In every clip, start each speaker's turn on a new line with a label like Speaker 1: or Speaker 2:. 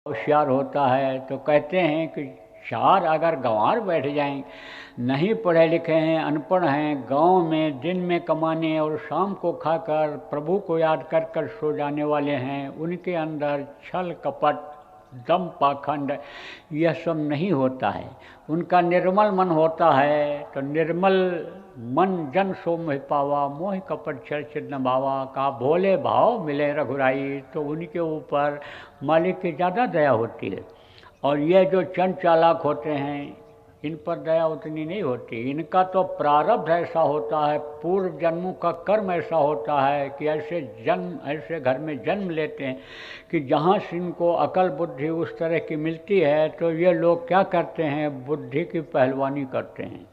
Speaker 1: होशियार होता है तो कहते हैं कि चार अगर गंवार बैठ जाएं, नहीं पढ़े लिखे हैं, अनपढ़ हैं, गांव में दिन में कमाने और शाम को खाकर प्रभु को याद कर कर सो जाने वाले हैं, उनके अंदर छल कपट दम पाखंड यह सब नहीं होता है। उनका निर्मल मन होता है। तो निर्मल मन जन सो मोहि पावा, मोहि कपट चर्चित न भावा। का भोले भाव मिले रघुराई, तो उनके ऊपर मालिक की ज़्यादा दया होती है। और ये जो चंड चालाक होते हैं, इन पर दया उतनी नहीं होती। इनका तो प्रारब्ध ऐसा होता है, पूर्व जन्मों का कर्म ऐसा होता है कि ऐसे घर में जन्म लेते हैं कि जहाँ से इनको अकल बुद्धि उस तरह की मिलती है, तो ये लोग क्या करते हैं, बुद्धि की पहलवानी करते हैं।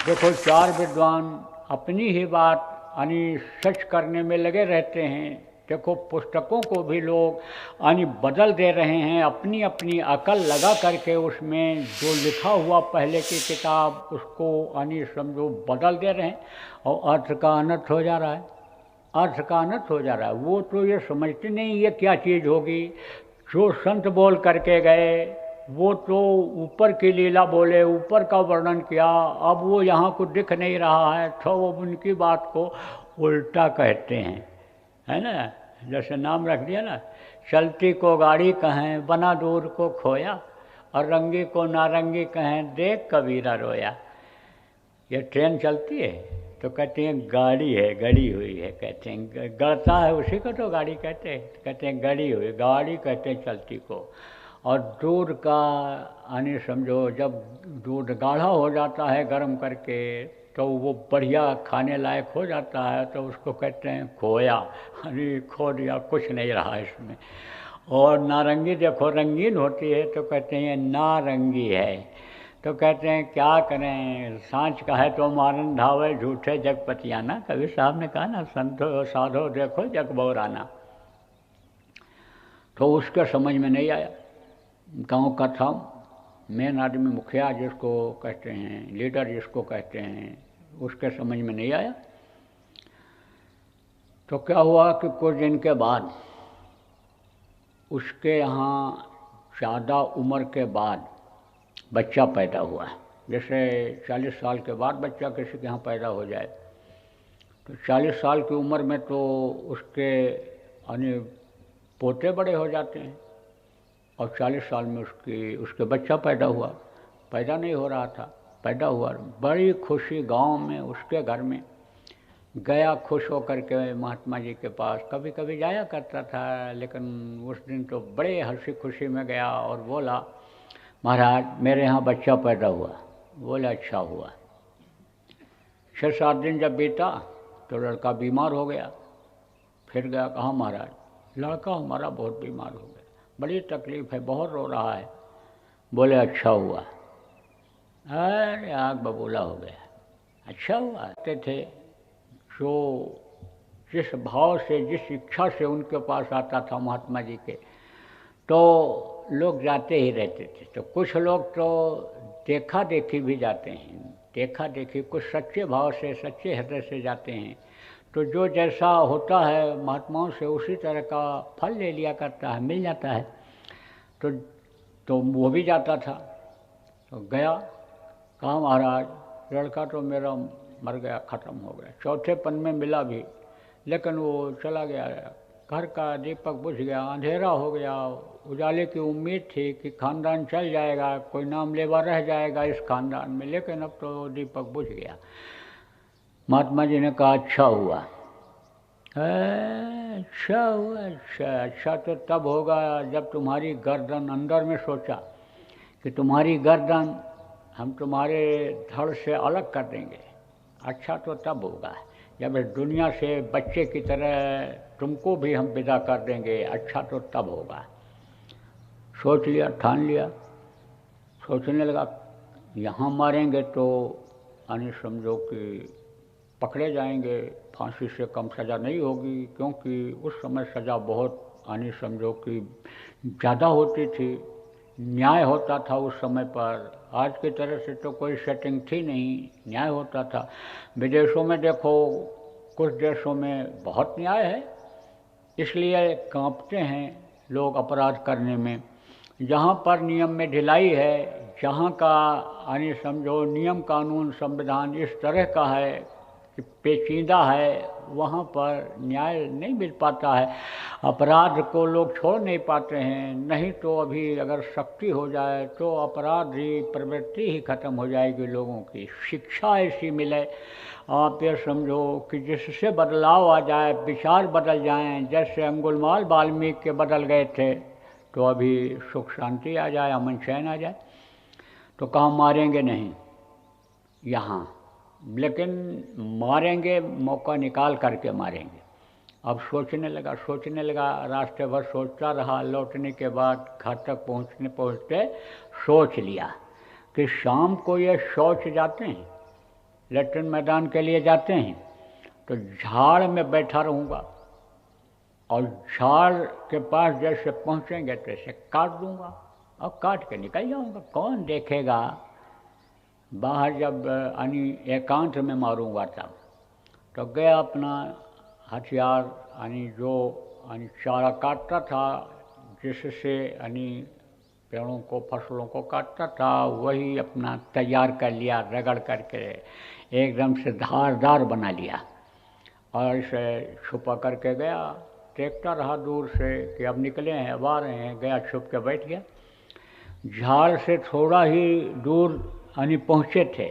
Speaker 1: देखो, चार विद्वान अपनी ही बात यानी सच करने में लगे रहते हैं। देखो, पुस्तकों को भी लोग यानी बदल दे रहे हैं, अपनी अपनी अकल लगा करके उसमें जो लिखा हुआ पहले की किताब उसको यानी समझो बदल दे रहे हैं, और अर्थ का अनर्थ हो जा रहा है। अर्थ का अनर्थ हो जा रहा है। वो तो ये समझते नहीं ये क्या चीज़ होगी। जो संत बोल करके गए वो तो ऊपर की लीला बोले, ऊपर का वर्णन किया। अब वो यहाँ कुछ दिख नहीं रहा है तो वो उनकी बात को उल्टा कहते हैं, है ना। जैसे नाम रख दिया ना, चलती को गाड़ी कहें, बना दूर को खोया, और रंगी को नारंगी कहें, देख कबीरा रोया। ये ट्रेन चलती है तो कहते हैं गाड़ी है, गड़ी हुई है। कहते हैं गड़ता है उसी को तो गाड़ी कहते हैं। कहते हैं गड़ी हुई, गाड़ी कहते हैं चलती को। और दूध का यानी समझो जब दूध गाढ़ा हो जाता है गर्म करके, तो वो बढ़िया खाने लायक हो जाता है, तो उसको कहते हैं खोया, यानी खो दिया, कुछ नहीं रहा इसमें। और नारंगी देखो रंगीन होती है तो कहते हैं नारंगी है। तो कहते हैं क्या करें, सांच का है तो मारन धावे, झूठे जगपतियाना। कबीर साहब ने कहा ना, संतो साधो देखो जग बौराना। तो उसके समझ में नहीं आया। गांव का था मेन आदमी, मुखिया जिसको कहते हैं, लीडर जिसको कहते हैं, उसके समझ में नहीं आया। तो क्या हुआ कि कुछ दिन के बाद उसके यहाँ ज़्यादा उम्र के बाद बच्चा पैदा हुआ। जैसे 40 साल के बाद बच्चा किसी के यहाँ पैदा हो जाए, तो 40 साल की उम्र में तो उसके यानी पोते बड़े हो जाते हैं, और 40 साल में उसके बच्चा पैदा हुआ। पैदा नहीं हो रहा था, पैदा हुआ। बड़ी खुशी गांव में, उसके घर में। गया खुश होकर के महात्मा जी के पास, कभी कभी जाया करता था, लेकिन उस दिन तो बड़े हंसी खुशी में गया और बोला, महाराज मेरे यहाँ बच्चा पैदा हुआ। बोले अच्छा हुआ। 6-7 दिन जब बीता तो लड़का बीमार हो गया। फिर गया, कहा महाराज लड़का हमारा बहुत बीमार हो गया, बड़ी तकलीफ़ है, बहुत रो रहा है। बोले अच्छा हुआ। अरे आग बबूला हो गया। अच्छा हुआ। कहते थे जो जिस भाव से, जिस इच्छा से उनके पास आता था महात्मा जी के, तो लोग जाते ही रहते थे। तो कुछ लोग तो देखा देखी भी जाते हैं, देखा देखी कुछ सच्चे भाव से, सच्चे हृदय से जाते हैं। तो जो जैसा होता है महात्माओं से, उसी तरह का फल ले लिया करता है, मिल जाता है। तो वो भी जाता था। तो गया, कहा महाराज लड़का तो मेरा मर गया, ख़त्म हो गया। चौथे पन में मिला भी, लेकिन वो चला गया। घर का दीपक बुझ गया, अंधेरा हो गया। उजाले की उम्मीद थी कि खानदान चल जाएगा, कोई नाम लेवा रह जाएगा इस खानदान में, लेकिन अब तो दीपक बुझ गया। महात्मा जी ने कहा अच्छा हुआ। अच्छा हुआ। अच्छा तो तब होगा जब तुम्हारी गर्दन, अंदर में सोचा कि तुम्हारी गर्दन हम तुम्हारे धड़ से अलग कर देंगे। अच्छा तो तब होगा जब इस दुनिया से बच्चे की तरह तुमको भी हम विदा कर देंगे। अच्छा तो तब होगा। सोच लिया, ठान लिया। सोचने लगा यहाँ मारेंगे तो यानी समझो कि पकड़े जाएंगे, फांसी से कम सज़ा नहीं होगी, क्योंकि उस समय सज़ा बहुत यानी समझो कि ज़्यादा होती थी, न्याय होता था उस समय पर। आज की तरह से तो कोई सेटिंग थी नहीं, न्याय होता था। विदेशों में देखो, कुछ देशों में बहुत न्याय है, इसलिए कांपते हैं लोग अपराध करने में। जहाँ पर नियम में ढिलाई है, जहाँ का यानी समझो नियम कानून संविधान इस तरह का है कि पेचीदा है, वहाँ पर न्याय नहीं मिल पाता है। अपराध को लोग छोड़ नहीं पाते हैं। नहीं तो अभी अगर सख्ती हो जाए तो अपराध ही प्रवृत्ति ही खत्म हो जाएगी लोगों की। शिक्षा ऐसी मिले, आप ये समझो कि जिससे बदलाव आ जाए, विचार बदल जाएं। जैसे अंगुलमाल वाल्मीकि के बदल गए थे तो अभी सुख शांति आ जाए, अमन चैन आ जाए। तो कहाँ मारेंगे नहीं यहाँ, लेकिन मारेंगे मौका निकाल करके मारेंगे। अब सोचने लगा, रास्ते भर सोचता रहा। लौटने के बाद घर तक पहुँचते सोच लिया कि शाम को ये शौच जाते हैं, लेटरिन मैदान के लिए जाते हैं, तो झाड़ में बैठा रहूँगा और झाड़ के पास जैसे पहुँचेंगे तैसे काट दूँगा और काट के निकल जाऊँगा। कौन देखेगा? बाहर जब यानी एकांत में मारूँगा तब। तो गया अपना हथियार यानी जो यानी चारा काटता था, जिससे यानी पेड़ों को फसलों को काटता था, वही अपना तैयार कर लिया, रगड़ करके एकदम से धारदार बना लिया और इसे छुपा करके गया। देखता रहा दूर से कि अब निकले हैं, अब आ रहे हैं। गया छुप के बैठ गया। झाड़ से थोड़ा ही दूर यानी पहुँचे थे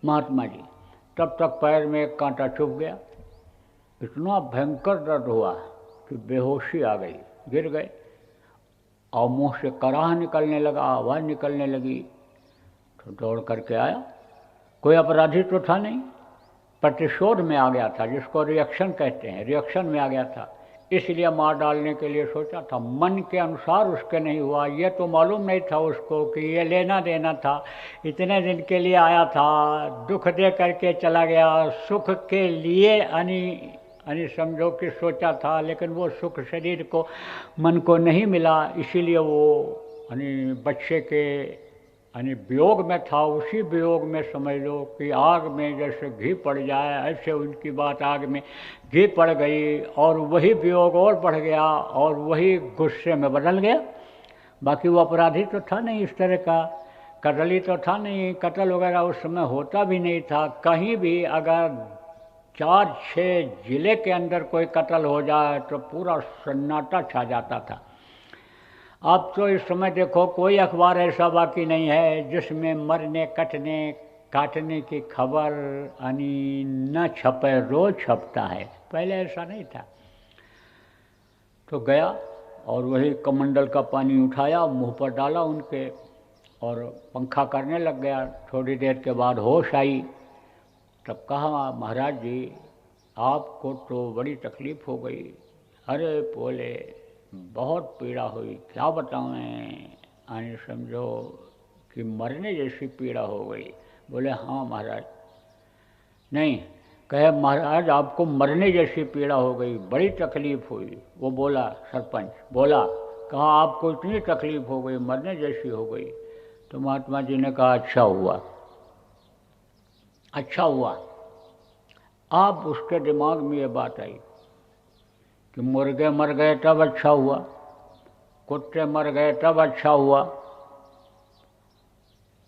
Speaker 1: महात्मा जी, तब तक पैर में एक कांटा चुभ गया। इतना भयंकर दर्द हुआ कि बेहोशी आ गई, गिर गए और मुंह से कराह निकलने लगा, आवाज़ निकलने लगी। तो दौड़ करके आया। कोई अपराधी तो था नहीं, प्रतिशोध में आ गया था, जिसको रिएक्शन कहते हैं, रिएक्शन में आ गया था। इसलिए मार डालने के लिए सोचा था। मन के अनुसार उसके नहीं हुआ। ये तो मालूम नहीं था उसको कि ये लेना देना था। इतने दिन के लिए आया था, दुख दे करके चला गया। सुख के लिए यानी समझो कि सोचा था, लेकिन वो सुख शरीर को, मन को नहीं मिला। इसीलिए वो यानी बच्चे के यानी वियोग में था। उसी वियोग में समझ लो कि आग में जैसे घी पड़ जाए, ऐसे उनकी बात आग में घी पड़ गई और वही वियोग और बढ़ गया और वही गुस्से में बदल गया। बाकी वो अपराधी तो था नहीं इस तरह का, कत्ली तो था नहीं, कत्ल वगैरह उस समय होता भी नहीं था। कहीं भी अगर 4-6 जिले के अंदर कोई कत्ल हो जाए तो पूरा सन्नाटा छा जाता था। अब तो इस समय देखो कोई अखबार ऐसा बाकी नहीं है जिसमें मरने कटने काटने की खबर यानी न छपे, रोज छपता है। पहले ऐसा नहीं था। तो गया और वही कमंडल का पानी उठाया, मुंह पर डाला उनके और पंखा करने लग गया। थोड़ी देर के बाद होश आई। तब कहा, महाराज जी आपको तो बड़ी तकलीफ़ हो गई। अरे बोले बहुत पीड़ा हुई, क्या बताएं, यानी समझो कि मरने जैसी पीड़ा हो गई। बोले हाँ महाराज। नहीं, कहे महाराज आपको मरने जैसी पीड़ा हो गई, बड़ी तकलीफ़ हुई। वो बोला, सरपंच बोला, कहा आपको इतनी तकलीफ़ हो गई, मरने जैसी हो गई। तो महात्मा जी ने कहा अच्छा हुआ, अच्छा हुआ। अब उसके दिमाग में ये बात आई कि मुर्गे मर गए तब अच्छा हुआ, कुत्ते मर गए तब अच्छा हुआ,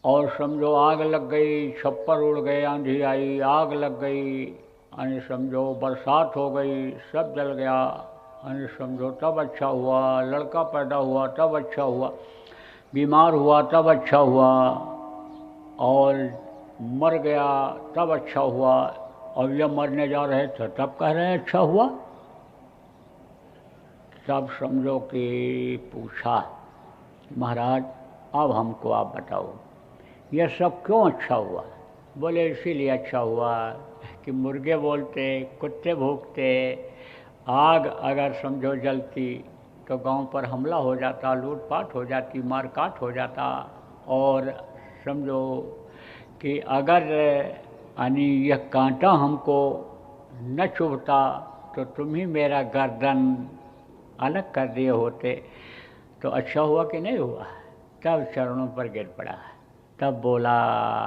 Speaker 1: और समझो आग लग गई, छप्पर उड़ गए, आंधी आई, आग लग गई, यानी समझो बरसात हो गई, सब जल गया, यानी समझो तब अच्छा हुआ। लड़का पैदा हुआ तब अच्छा हुआ, बीमार हुआ तब अच्छा हुआ, और मर गया तब अच्छा हुआ, और ये मरने जा रहे थे तब कह रहे हैं अच्छा हुआ। तब समझो कि पूछा, महाराज अब हमको आप बताओ यह सब क्यों अच्छा हुआ? बोले इसीलिए अच्छा हुआ कि मुर्गे बोलते, कुत्ते भूकते, आग अगर समझो जलती तो गांव पर हमला हो जाता, लूटपाट हो जाती, मारकाट हो जाता, और समझो कि अगर यानी यह कांटा हमको न चुभता तो तुम ही मेरा गर्दन अलग कर दिए होते। तो अच्छा हुआ कि नहीं हुआ? तब चरणों पर गिर पड़ा। तब बोला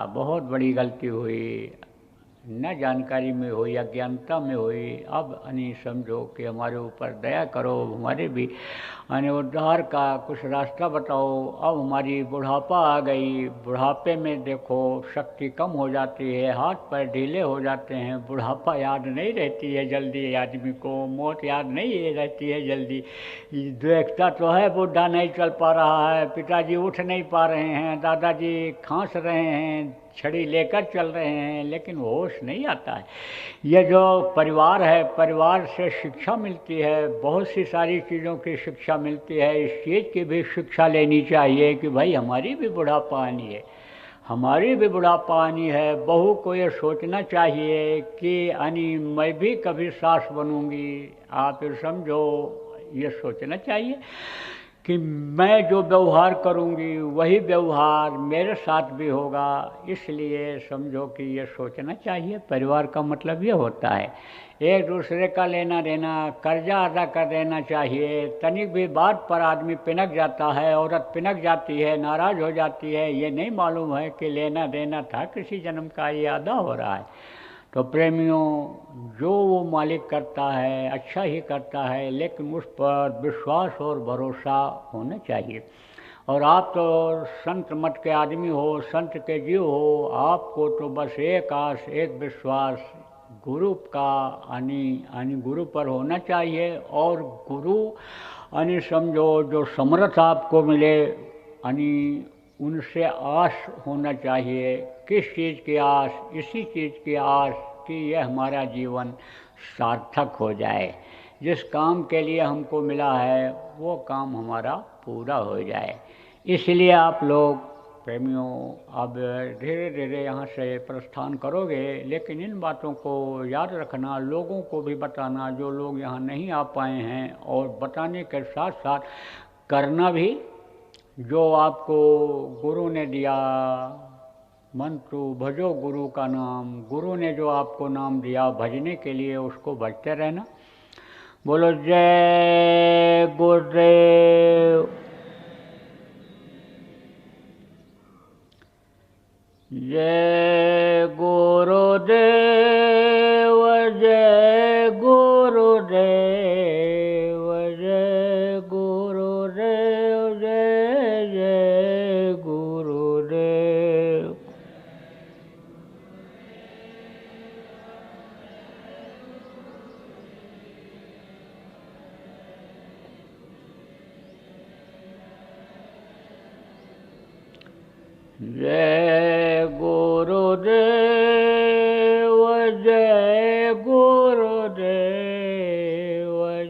Speaker 1: बहुत बड़ी गलती हुई, न जानकारी में हो या ज्ञानता में हुई, अब यानी समझो कि हमारे ऊपर दया करो, हमारे भी यानी उद्धार का कुछ रास्ता बताओ। अब हमारी बुढ़ापा आ गई, बुढ़ापे में देखो शक्ति कम हो जाती है, हाथ पैर ढीले हो जाते हैं, बुढ़ापा याद नहीं रहती है जल्दी आदमी को, मौत याद नहीं रहती है जल्दी। देखता तो है बुढ़ा नहीं चल पा रहा है, पिताजी उठ नहीं पा रहे हैं, दादाजी खांस रहे हैं, छड़ी लेकर चल रहे हैं, लेकिन होश नहीं आता है। ये जो परिवार है, परिवार से शिक्षा मिलती है, बहुत सी सारी चीज़ों की शिक्षा मिलती है। इस चीज़ की भी शिक्षा लेनी चाहिए कि भाई हमारी भी बुढ़ापा आनी है, हमारी भी बुढ़ापा आनी है। बहू को ये सोचना चाहिए कि यानी मैं भी कभी सास बनूंगी। आप ये समझो, ये सोचना चाहिए कि मैं जो व्यवहार करूंगी वही व्यवहार मेरे साथ भी होगा। इसलिए समझो कि ये सोचना चाहिए। परिवार का मतलब ये होता है एक दूसरे का लेना देना, कर्जा अदा कर देना चाहिए। तनिक भी बात पर आदमी पिनक जाता है, औरत पिनक जाती है, नाराज़ हो जाती है, ये नहीं मालूम है कि लेना देना था किसी जन्म का, ये अदा हो रहा है। तो प्रेमियों, जो वो मालिक करता है अच्छा ही करता है, लेकिन उस पर विश्वास और भरोसा होना चाहिए। और आप तो संत मत के आदमी हो, संत के जीव हो, आपको तो बस एक आस एक विश्वास गुरु का यानी गुरु पर होना चाहिए। और गुरु यानी समझो जो समर्थ आपको मिले यानी उनसे आस होना चाहिए। किस चीज़ की आस? इसी चीज़ की आस कि यह हमारा जीवन सार्थक हो जाए, जिस काम के लिए हमको मिला है वो काम हमारा पूरा हो जाए। इसलिए आप लोग प्रेमियों अब धीरे धीरे यहाँ से प्रस्थान करोगे, लेकिन इन बातों को याद रखना, लोगों को भी बताना जो लोग यहाँ नहीं आ पाए हैं, और बताने के साथ साथ करना भी। जो आपको गुरु ने दिया मंत्र, भजो गुरु का नाम, गुरु ने जो आपको नाम दिया भजने के लिए, उसको भजते रहना। बोलो जय गुरुदेव। जय गुरुदेव, जय गुरुदेव, जय गुरुदेव, जय जय गुरुदेव। जय गुरुदेव, जय गुरुदेव,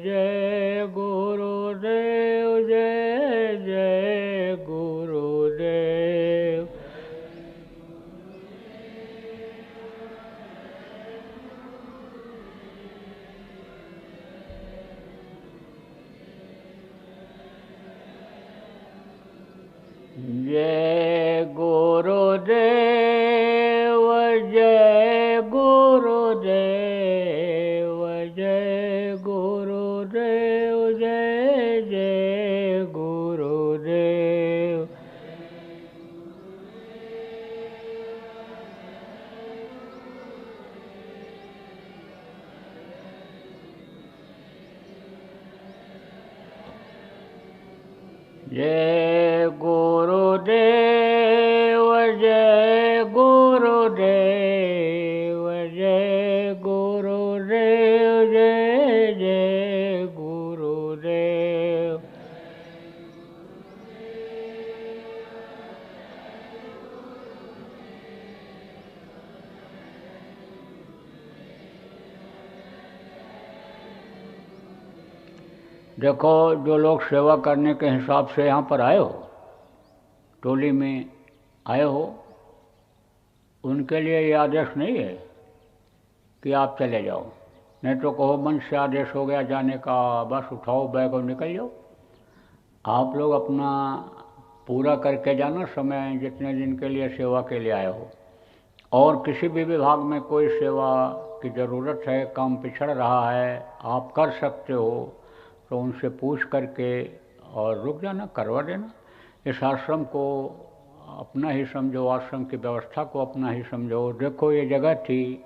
Speaker 1: जय गुरुदेव, जय जय गुरुदेव। जय गुरुदेव, जय गुरुदेव, जय गुरुदेव, जय जय गुरुदेव। जय गुरुदेव, जय गुरुदेव, जय गुरुदेव, जय जय गुरुदेव। देखो, जो लोग सेवा करने के हिसाब से यहाँ पर आए हो, टोली में आए हो, उनके लिए ये आदेश नहीं है कि आप चले जाओ। नहीं तो कहो मन से आदेश हो गया जाने का, बस उठाओ बैग और निकल जाओ। आप लोग अपना पूरा करके जाना समय, जितने दिन के लिए सेवा के लिए आए हो। और किसी भी विभाग में कोई सेवा की ज़रूरत है, काम पिछड़ रहा है, आप कर सकते हो, तो उनसे पूछ करके और रुक जाना, करवा देना। इस आश्रम को अपना ही समझो, आश्रम की व्यवस्था को अपना ही समझो। देखो ये जगह थी,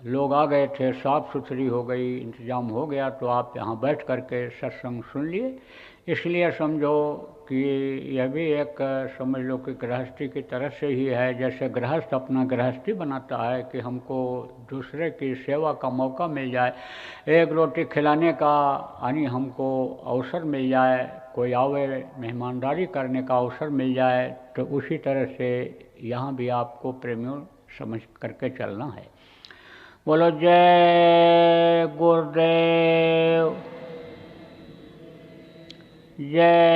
Speaker 1: लोग आ गए थे, साफ़ सुथरी हो गई, इंतज़ाम हो गया, तो आप यहाँ बैठ कर के सत्संग सुन लिए। इसलिए समझो कि यह भी एक समझ लो कि गृहस्थी की तरह से ही है। जैसे गृहस्थ अपना गृहस्थी बनाता है कि हमको दूसरे की सेवा का मौका मिल जाए, एक रोटी खिलाने का यानी हमको अवसर मिल जाए, कोई आवे मेहमानदारी करने का अवसर मिल जाए, तो उसी तरह से यहाँ भी आपको प्रेमियों समझ करके चलना है। बोलो जय गुरुदेव, जय